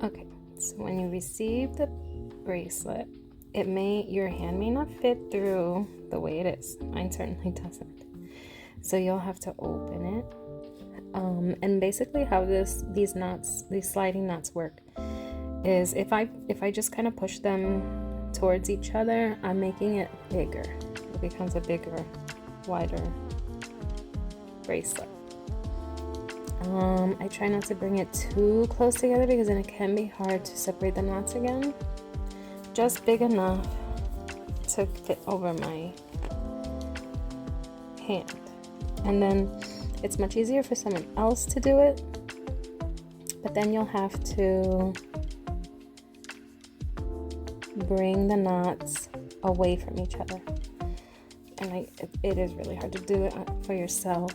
Okay, so when you receive the bracelet, your hand may not fit through the way it is. Mine certainly doesn't. So you'll have to open it. And basically how these sliding knots work is if I just kind of push them towards each other, I'm making it bigger. It becomes a bigger, wider bracelet. I try not to bring it too close together because then it can be hard to separate the knots again. Just big enough to fit over my hand. And then it's much easier for someone else to do it, but then you'll have to bring the knots away from each other. And it is really hard to do it for yourself.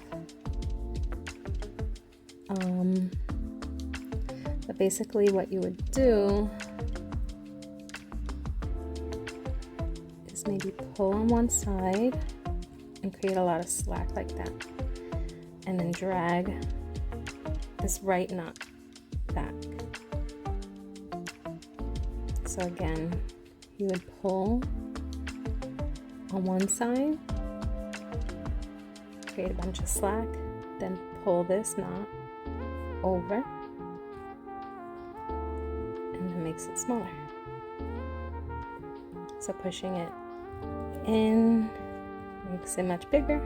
But basically what you would do is maybe pull on one side and create a lot of slack like that, and then drag this right knot back. So again, you would pull on one side, create a bunch of slack, then pull this knot over, and it makes it smaller. So pushing it in makes it much bigger,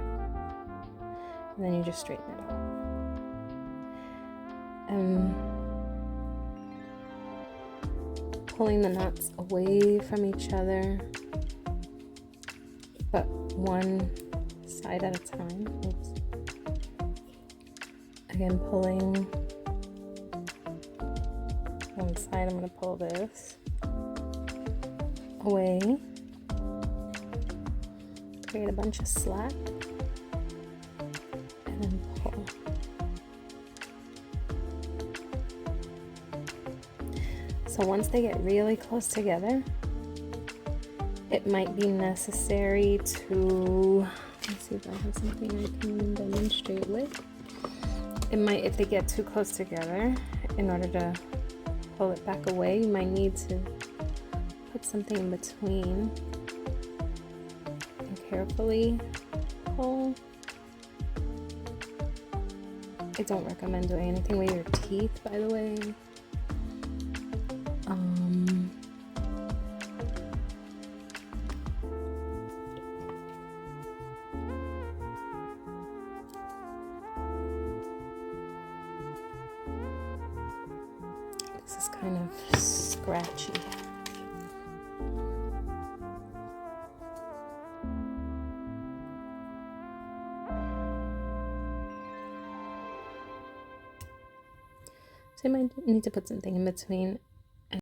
and then you just straighten it out. Pulling the knots away from each other, but one side at a time. Oops. Again, pulling one side. I'm going to pull this away, create a bunch of slack, and then pull. So once they get really close together, it might be necessary to, let's see if I have something I can demonstrate with. If they get too close together, in order to pull it back away, you might need to put something in between and carefully pull. I don't recommend doing anything with your teeth, by the way. This is kind of scratchy. So you might need to put something in between.